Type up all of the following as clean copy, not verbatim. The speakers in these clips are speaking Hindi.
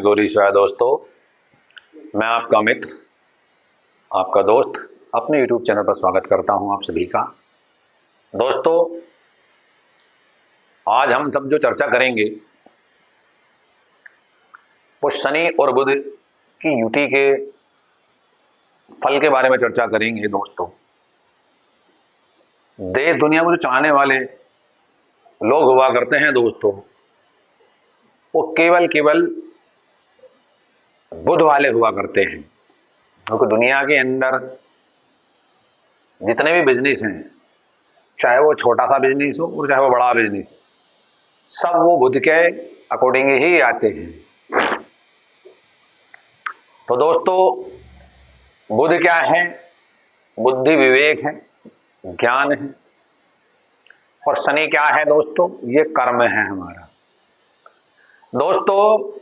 सदगुरु ईश्वर। दोस्तों, मैं आपका मित्र, आपका दोस्त अपने YouTube चैनल पर स्वागत करता हूं आप सभी का। दोस्तों, आज हम सब जो चर्चा करेंगे वो शनि और बुध की युति के फल के बारे में चर्चा करेंगे। दोस्तों, देश दुनिया में जो चाहने वाले लोग हुआ करते हैं दोस्तों, वो केवल बुध वाले हुआ करते हैं। क्योंकि दुनिया के अंदर जितने भी बिजनेस हैं, चाहे वो छोटा सा बिजनेस हो और चाहे वो बड़ा बिजनेस, सब वो बुध के अकॉर्डिंग ही आते हैं। तो दोस्तों, बुध क्या है? बुद्धि, विवेक है, ज्ञान है। और शनि क्या है दोस्तों? ये कर्म है हमारा। दोस्तों,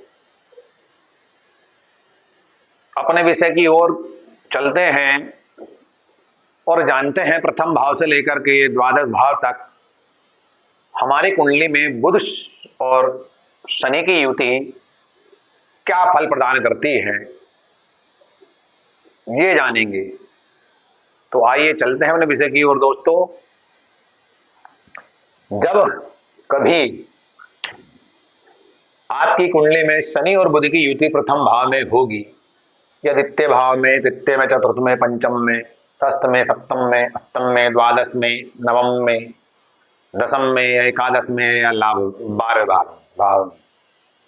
अपने विषय की ओर चलते हैं और जानते हैं प्रथम भाव से लेकर के द्वादश भाव तक हमारी कुंडली में बुध और शनि की युति क्या फल प्रदान करती है, ये जानेंगे। तो आइए चलते हैं अपने विषय की ओर। दोस्तों, जब कभी आपकी कुंडली में शनि और बुध की युति प्रथम भाव में होगी, या द्वितीय भाव में, तृतीय में, चतुर्थ में, पंचम में, षष्ठ में, सप्तम में, अष्टम में, द्वादश में, नवम में, दशम में, या एकादश में, या लाभ 12 भाव,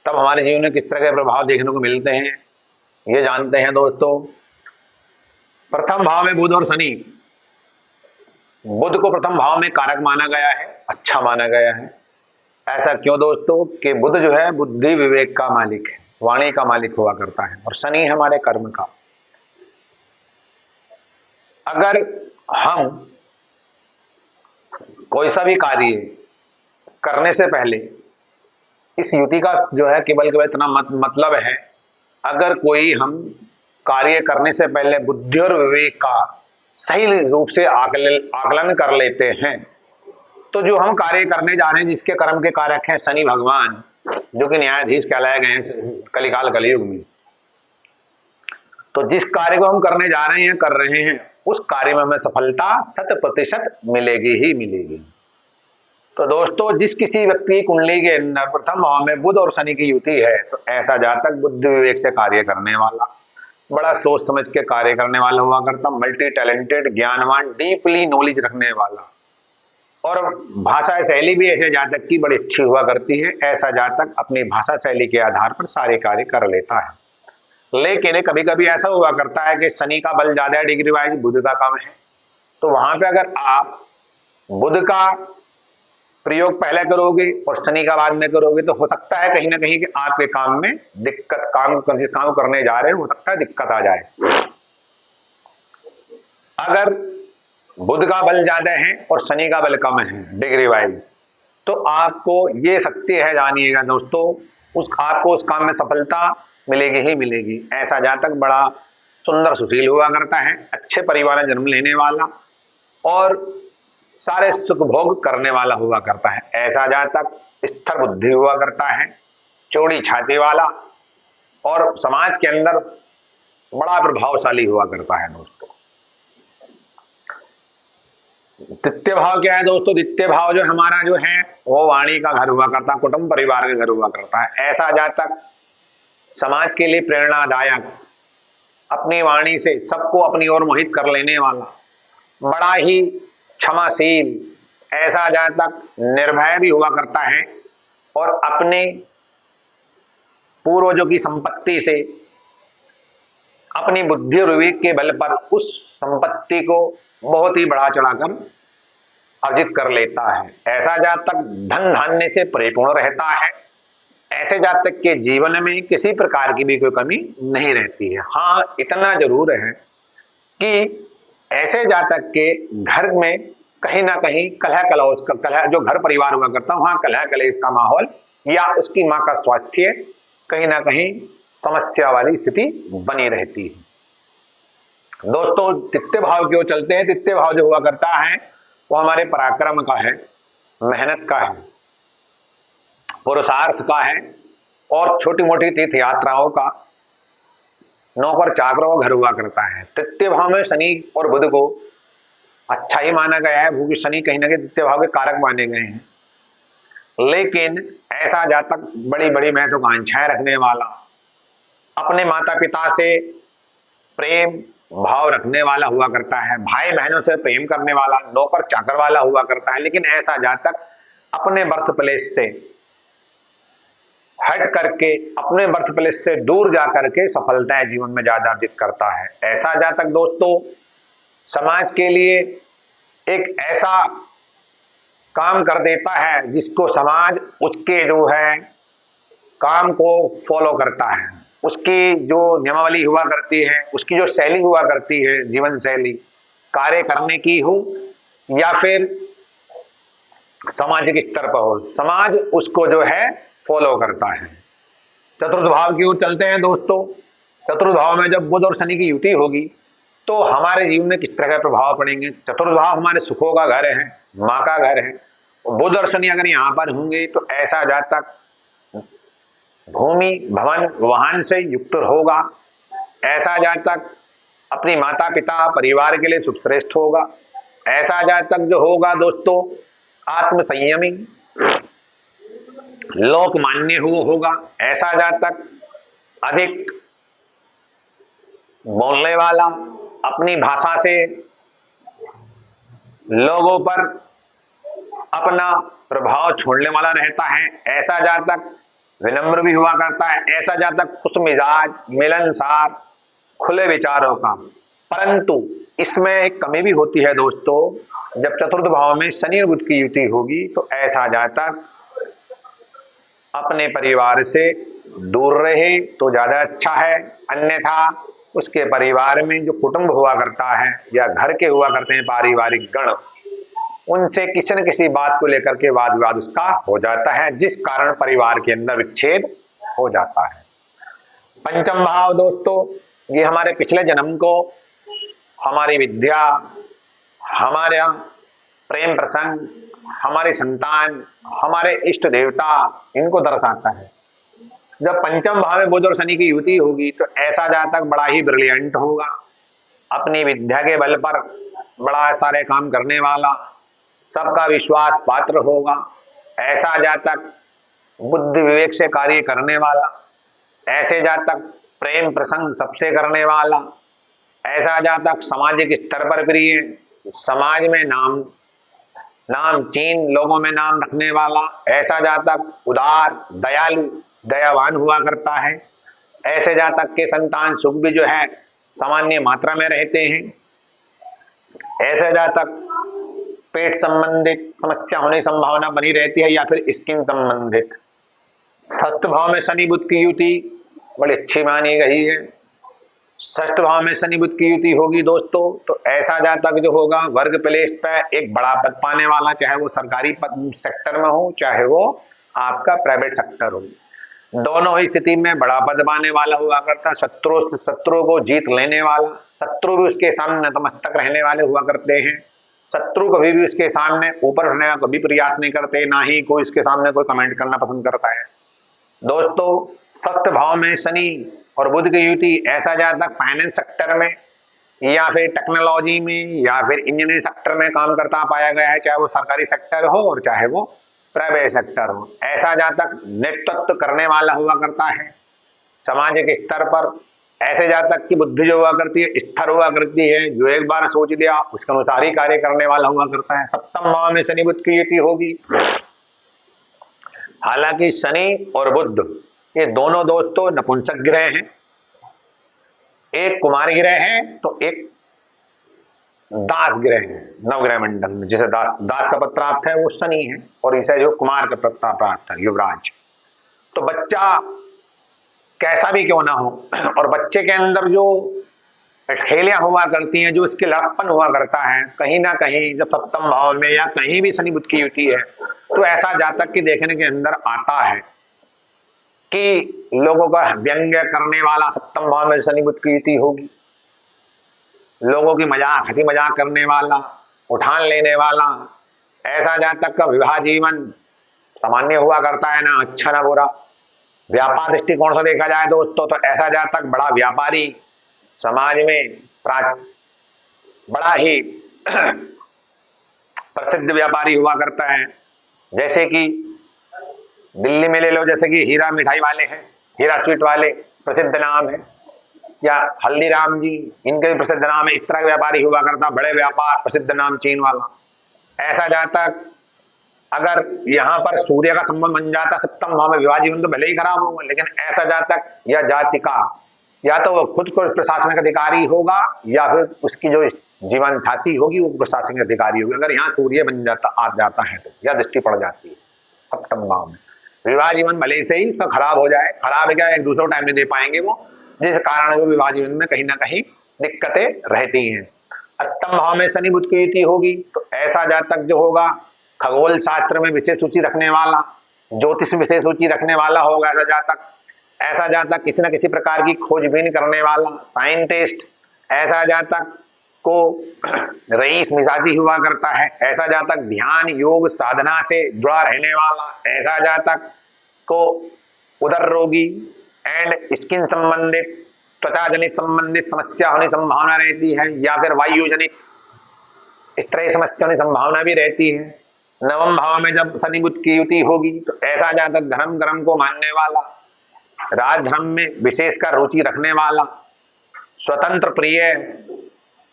तब हमारे जीवन में किस तरह के प्रभाव देखने को मिलते हैं, ये जानते हैं। दोस्तों, प्रथम भाव में बुध और शनि, बुध को प्रथम भाव में कारक माना गया है, अच्छा माना गया है। ऐसा क्यों दोस्तों? कि बुध जो है बुद्धि विवेक का मालिक है, वाणी का मालिक हुआ करता है, और शनि हमारे कर्म का। अगर हम कोई सा भी कार्य करने से पहले, इस युति का जो है केवल इतना मतलब है, अगर कोई हम कार्य करने से पहले बुद्धि और विवेक का सही रूप से आकलन कर लेते हैं, तो जो हम कार्य करने जा रहे हैं, जिसके कर्म के कारक हैं शनि भगवान, जो कि न्यायाधीश कहलाए गए हैं कलिकाल कलयुग में, तो जिस कार्य को हम करने जा रहे हैं, कर रहे हैं, उस कार्य में हमें सफलता 100% मिलेगी ही मिलेगी। तो दोस्तों, जिस किसी व्यक्ति की कुंडली के अंदर प्रथम भाव में बुध और शनि की युति है, तो ऐसा जातक बुद्धि विवेक से कार्य करने वाला, बड़ा सोच समझ के कार्य करने वाला हुआ करता, मल्टी टैलेंटेड, ज्ञानवान, डीपली नॉलेज रखने वाला, और भाषा शैली भी ऐसे जातक की बड़ी अच्छी हुआ करती है। ऐसा जातक अपनी भाषा शैली के आधार पर सारे कार्य कर लेता है। लेकिन कभी कभी ऐसा हुआ करता है कि शनि का बल ज्यादा है डिग्री वाइज, बुध का कम है, तो वहां पे अगर आप बुध का प्रयोग पहले करोगे और शनि का बाद में करोगे, तो हो सकता है कहीं ना कहीं कि आपके काम में दिक्कत, काम करने जा रहे हो सकता है दिक्कत आ जाए। अगर बुध का बल ज्यादा है और शनि का बल कम है डिग्री वाइज, तो आपको ये शक्ति है, जानिएगा दोस्तों, आपको उस काम में सफलता मिलेगी ही मिलेगी। ऐसा जातक बड़ा सुंदर सुशील हुआ करता है, अच्छे परिवार में जन्म लेने वाला और सारे सुख भोग करने वाला हुआ करता है। ऐसा जातक स्थिर बुद्धि हुआ करता है, चौड़ी छाती वाला, और समाज के अंदर बड़ा प्रभावशाली हुआ करता है। दोस्तों, द्वितीय भाव क्या है दोस्तों? द्वितीय भाव जो हमारा जो है वो वाणी का घर हुआ करता है, कुटुंब परिवार के घर हुआ करता है। ऐसा जातक समाज के लिए प्रेरणादायक, अपनी वाणी से सबको अपनी ओर मोहित कर लेने वाला, बड़ा ही क्षमाशील, ऐसा जातक निर्भय भी हुआ करता है, और अपने पूर्वजों की संपत्ति से अपनी बुद्धि और विवेक के बल पर उस संपत्ति को बहुत ही बढ़ा चढ़ाकर अर्जित कर लेता है। ऐसा जातक धन धान्य से परिपूर्ण रहता है। ऐसे जातक के जीवन में किसी प्रकार की भी कोई कमी नहीं रहती है। हाँ, इतना जरूर है कि ऐसे जातक के घर में कहीं ना कहीं कलह जो घर परिवार हुआ करता है, वहां कलह कलेश का माहौल, या उसकी माँ का स्वास्थ्य कहीं ना कहीं समस्या वाली स्थिति बनी रहती है। दोस्तों, द्वितीय भाव क्यों चलते हैं? द्वितीय भाव जो हुआ करता है वो हमारे पराक्रम का है, मेहनत का है, पुरुषार्थ का है, और छोटी मोटी तीर्थ यात्राओं का नौकर चाकरों का घर हुआ करता है। तृतीय भाव में शनि और बुध को अच्छा ही माना गया है, क्योंकि शनि कहीं ना कहीं तृतीय भाव के कारक माने गए हैं। लेकिन ऐसा जातक बड़ी बड़ी महत्वाकांक्षाएं रखने वाला, अपने माता पिता से प्रेम भाव रखने वाला हुआ करता है, भाई बहनों से प्रेम करने वाला, नौकर चाकर वाला हुआ करता है। लेकिन ऐसा जातक अपने बर्थ प्लेस से हट करके, अपने बर्थ प्लेस से दूर जा करके सफलताएं जीवन में ज्यादा अर्जित करता है। ऐसा जातक दोस्तों समाज के लिए एक ऐसा काम कर देता है जिसको समाज उसके जो है काम को फॉलो करता है, उसकी जो नियमावली हुआ करती है, उसकी जो शैली हुआ करती है, जीवन शैली कार्य करने की हो या फिर सामाजिक स्तर पर हो, समाज उसको जो है फॉलो करता है। चतुर्थ भाव की ओर चलते हैं दोस्तों। चतुर्थ भाव में जब बुध और शनि की युति होगी तो हमारे जीवन में किस तरह के प्रभाव पड़ेंगे। चतुर्थ भाव हमारे सुखों का घर है, माँ का घर है। बुध और शनि अगर यहाँ पर होंगे तो ऐसा जातक भूमि भवन वाहन से युक्त होगा। ऐसा जातक अपनी माता पिता परिवार के लिए सुश्रेष्ठ होगा। ऐसा जातक जो होगा दोस्तों आत्म संयमी, लोकमान्य होगा। ऐसा जातक अधिक बोलने वाला, अपनी भाषा से लोगों पर अपना प्रभाव छोड़ने वाला रहता है। ऐसा जातक विनम्र भी हुआ करता है। ऐसा जातक खुश मिजाज, मिलनसार, खुले विचारों का। परंतु इसमें एक कमी भी होती है दोस्तों, जब चतुर्थ भाव में शनि और बुध की युति होगी तो ऐसा जातक अपने परिवार से दूर रहे तो ज्यादा अच्छा है। अन्यथा उसके परिवार में जो कुटुंब हुआ करता है या घर के हुआ करते हैं पारिवारिक गण, उनसे किसी न किसी बात को लेकर के वाद विवाद उसका हो जाता है, जिस कारण परिवार के अंदर विच्छेद हो जाता है। पंचम भाव दोस्तों ये हमारे पिछले जन्म को, हमारी विद्या, हमारा प्रेम प्रसंग, हमारी संतान, हमारे इष्ट देवता, इनको दर्शाता है। जब पंचम भाव में बुध और शनि की युति होगी तो ऐसा जातक बड़ा ही ब्रिलियंट होगा, अपनी विद्या के बल पर बड़ा सारे काम करने वाला, सबका विश्वास पात्र होगा। ऐसा जातक बुद्धि विवेक से कार्य करने वाला, ऐसे जातक प्रेम प्रसंग सबसे करने वाला, ऐसा जातक सामाजिक स्तर पर प्रिय, समाज में नाम चीन लोगों में नाम रखने वाला। ऐसा जातक उदार, दयालु, दयावान हुआ करता है। ऐसे जातक के संतान सुख भी जो है सामान्य मात्रा में रहते हैं। ऐसे जातक पेट संबंधित समस्या होने की संभावना बनी रहती है या फिर स्किन संबंधित। षष्ठ भाव में शनि बुध की युति बड़ी अच्छी मानी गई है। षष्ठ भाव में शनि बुध की युति होगी दोस्तों तो ऐसा जातक जो होगा वर्ग प्लेस पर एक बड़ा पद पाने वाला, चाहे वो सरकारी पद सेक्टर में हो चाहे वो आपका प्राइवेट सेक्टर हो, दोनों ही स्थिति में बड़ा पद पाने वाला हुआ करता। शत्रु को जीत लेने वाला, शत्रु भी उसके सामने नतमस्तक रहने वाले हुआ करते हैं। शत्रु कभी भी उसके सामने ऊपर उठने का कभी प्रयास नहीं करते, ना ही कोई इसके सामने कोई कमेंट करना पसंद करता है। दोस्तों षष्ठ भाव में शनि और बुध की युति ऐसा जातक फाइनेंस सेक्टर में या फिर टेक्नोलॉजी में या फिर इंजीनियरिंग सेक्टर में काम करता पाया गया है, चाहे वो सरकारी सेक्टर हो और चाहे वो प्राइवेट सेक्टर हो। ऐसा जातक नेतृत्व करने वाला हुआ करता है सामाजिक स्तर पर। ऐसे जातक की बुद्धि जो हुआ करती है स्थिर हुआ करती है, जो एक बार सोच लिया उसके अनुसार ही कार्य करने वाला हुआ करता है। सप्तम भाव में शनि बुध की युति होगी। हालांकि शनि और बुध ये दोनों दोस्तों नपुंसक ग्रह हैं, एक कुमार ग्रह है तो एक दास ग्रह है। नवग्रह मंडल में जिसे दास का पद प्राप्त है वो शनि है और इसे जो कुमार का पद प्राप्त है युवराज। तो बच्चा कैसा भी क्यों ना हो और बच्चे के अंदर जो खेलियां हुआ करती हैं, जो इसके लड़कपन हुआ करता है, कहीं ना कहीं जब सप्तम भाव में या कहीं भी शनि बुध की युति है तो ऐसा जातक की देखने के अंदर आता है कि लोगों का व्यंग्य करने वाला, सप्तम भाव में शनि बुध की युति होगी, लोगों की मजाक हंसी मजाक करने वाला, उठान लेने वाला। ऐसा जातक का विवाह जीवन सामान्य हुआ करता है, ना अच्छा ना बुरा। व्यापार दृष्टिकोण से देखा जाए दोस्तों तो ऐसा जातक बड़ा व्यापारी, समाज में बड़ा ही प्रसिद्ध व्यापारी हुआ करता है। जैसे कि दिल्ली में ले लो, जैसे कि हीरा मिठाई वाले हैं, हीरा स्वीट वाले प्रसिद्ध नाम है, या हल्दीराम जी, इनके भी प्रसिद्ध नाम है। इस तरह का व्यापारी हुआ करता, बड़े व्यापार प्रसिद्ध नाम चीन वाला। ऐसा जातक अगर यहाँ पर सूर्य का संबंध बन जाता सप्तम भाव में, विवाह जीवन तो भले ही खराब होगा, लेकिन ऐसा जातक या जातिका या तो वो खुद को प्रशासनिक अधिकारी होगा या फिर उसकी जो जीवन साथी होगी वो प्रशासनिक अधिकारी होगी। अगर यहाँ सूर्य बन जाता आ जाता है तो या दृष्टि पड़ जाती है सप्तम भाव में, विवाह जीवन भले से ही उसका खराब हो जाए, खराब है क्या, एक दूसरे को टाइम नहीं दे पाएंगे वो, जिस कारण वो विवाह जीवन में कहीं ना कहीं दिक्कतें रहती हैं। अष्टम भाव में शनि बुध की युति होगी तो ऐसा जातक जो होगा खगोल शास्त्र में विशेष रुचि रखने वाला, ज्योतिष में विशेष रुचि रखने वाला होगा ऐसा जातक। ऐसा जातक किसी न किसी प्रकार की खोजबीन करने वाला, साइंटिस्ट। ऐसा जातक को रईस मिजाजी हुआ करता है। ऐसा जातक ध्यान योग साधना से जुड़ा रहने वाला। ऐसा जातक को उदर रोगी एंड स्किन संबंधित, त्वचा जनित संबंधित समस्या होने की संभावना रहती है, या फिर वायु जनित इस तरह की समस्या होने की संभावना भी रहती है। नवम भाव में जब शनि बुध की युति होगी तो ऐसा जातक धर्म कर्म को मानने वाला, राजधर्म में विशेषकर रुचि रखने वाला, स्वतंत्र प्रिय,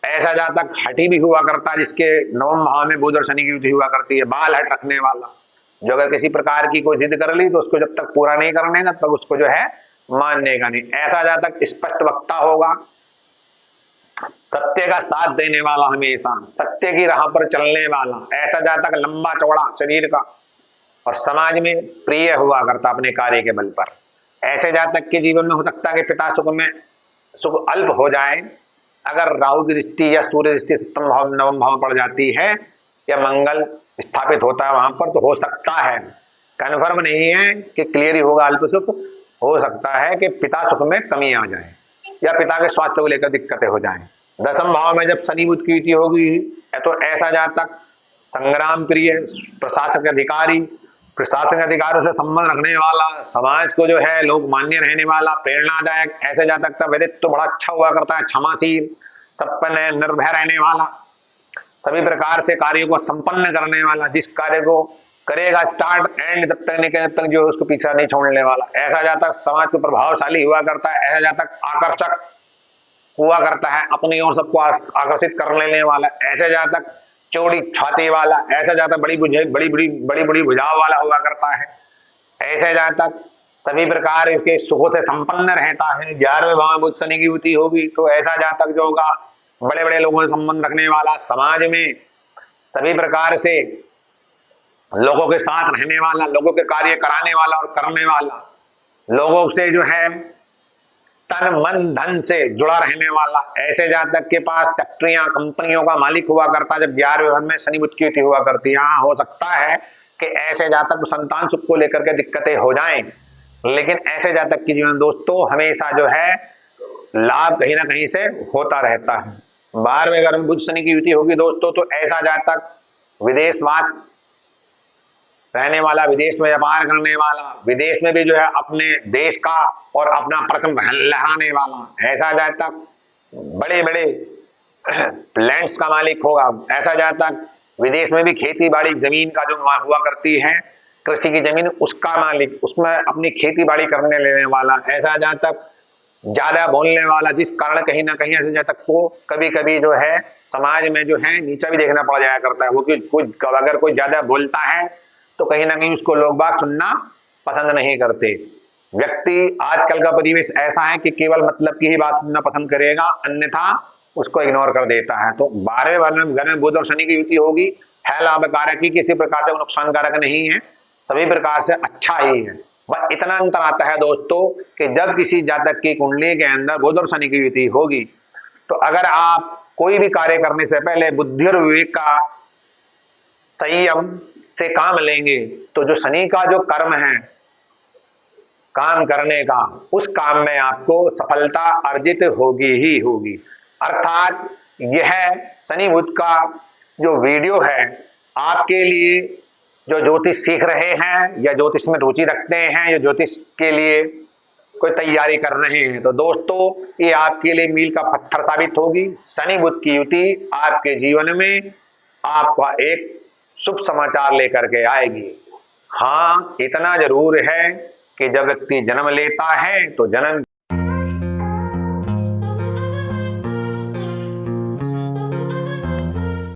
ऐसा जातक हठी भी हुआ करता है, जिसके नवम भाव में बुध और शनि की युति हुआ करती है। बाल हट रखने वाला, जो अगर किसी प्रकार की कोई जिद कर ली तो उसको जब तक पूरा नहीं करने का तब उसको जो है मानने का नहीं। ऐसा जातक स्पष्ट वक्ता होगा, सत्य का साथ देने वाला, हमेशा सत्य की राह पर चलने वाला। ऐसा जातक लंबा चौड़ा शरीर का और समाज में प्रिय हुआ करता अपने कार्य के बल पर। ऐसे जातक के जीवन में हो सकता है कि पिता सुख में सुख अल्प हो जाए, अगर राहु की दृष्टि या सूर्य दृष्टि सप्तम भाव नवम भाव पड़ जाती है या मंगल स्थापित होता है वहां पर, तो हो सकता है, कन्फर्म नहीं है कि क्लियर ही होगा अल्प सुख, हो सकता है कि पिता सुख में कमी आ जाए या पिता के स्वास्थ्य को लेकर दिक्कतें हो जाएं। दसम भाव में जब शनि बुध की युति होगी तो ऐसा जातक संग्राम प्रिय, प्रशासक अधिकारी, प्रशासनिक अधिकारियों से संबंध रखने वाला, समाज को जो है लोग मान्य रहने वाला, प्रेरणादायक। ऐसे जातक का व्यक्तित्व तो बड़ा अच्छा हुआ करता है, क्षमाशील, सब पर निर्भय रहने वाला, सभी प्रकार से कार्यों को संपन्न करने वाला, जिस कार्य को करेगा स्टार्ट एंड जब तक नहीं करे तब तक जो उसको पीछा नहीं छोड़ने वाला। ऐसा जातक समाज को प्रभावशाली हुआ करता है। ऐसा जातक आकर्षक हुआ करता है, अपनी ओर सबको आकर्षित कर लेने वाला। ऐसे जातक चौड़ी छाती वाला, ऐसा जातक बड़ी बड़ी भुजाओं वाला हुआ करता है। ऐसे जातक सभी प्रकार के सुखों से संपन्न रहता है। 11वें भाव में बुध शनि की युति होगी तो ऐसा जातक जो होगा बड़े बड़े लोगों से संबंध रखने वाला, समाज में सभी प्रकार से लोगों के साथ रहने वाला, लोगों के कार्य कराने वाला और करने वाला, लोगों से जो है तन मन धन से जुड़ा रहने वाला। ऐसे जातक के पास फैक्ट्रियां कंपनियों का मालिक हुआ करता जब 11वें भाव में शनि बुध की युति हुआ करती है। हाँ, हो सकता है कि ऐसे जातक को संतान सुख को लेकर के दिक्कतें हो जाएं, लेकिन ऐसे जातक की जीवन दोस्तों हमेशा जो है लाभ कहीं ना कहीं से होता रहता है। 12वें घर में बुध शनि की युति होगी दोस्तों तो ऐसा जातक विदेशवास रहने वाला, विदेश में व्यापार करने वाला, विदेश में भी जो है अपने देश का और अपना परचम लहराने वाला। ऐसा जातक बड़े बड़े लैंड्स का मालिक होगा। ऐसा जातक विदेश में भी खेती बाड़ी जमीन का जो हुआ करती है, कृषि की जमीन, उसका मालिक, उसमें अपनी खेती बाड़ी करने लेने वाला। ऐसा जातक ज्यादा बोलने वाला, जिस कारण कहीं ना कहीं ऐसे जातक को कभी कभी जो है समाज में जो है नीचा भी देखना पड़ जाया करता है। वो अगर कोई ज्यादा बोलता है तो कहीं ना कहीं उसको लोग बात सुनना पसंद नहीं करते। व्यक्ति आजकल का परिवेश ऐसा है कि केवल मतलब की ही बात सुनना पसंद करेगा, अन्यथा उसको इग्नोर कर देता है। तो 12वें घर में बुध और शनि की युति होगी, है लाभकारक ही, किसी प्रकार से नुकसानकारक नहीं है, सभी प्रकार से अच्छा ही है। बस इतना अंतर आता है दोस्तों कि जब किसी जातक की कुंडली के अंदर बुध और शनि की युति होगी तो अगर आप कोई भी कार्य करने से पहले बुद्धि और विवेक का संयम से काम लेंगे तो जो शनि का जो कर्म है काम करने का, उस काम में आपको सफलता अर्जित होगी ही होगी। अर्थात यह शनि बुध का जो वीडियो है आपके लिए जो ज्योतिष सीख रहे हैं या ज्योतिष में रुचि रखते हैं या ज्योतिष के लिए कोई तैयारी कर रहे हैं, तो दोस्तों ये आपके लिए मील का पत्थर साबित होगी। शनि बुध की युति आपके जीवन में आपका एक शुभ समाचार लेकर के आएगी। हाँ, इतना जरूर है कि जब व्यक्ति जन्म लेता है तो जन्म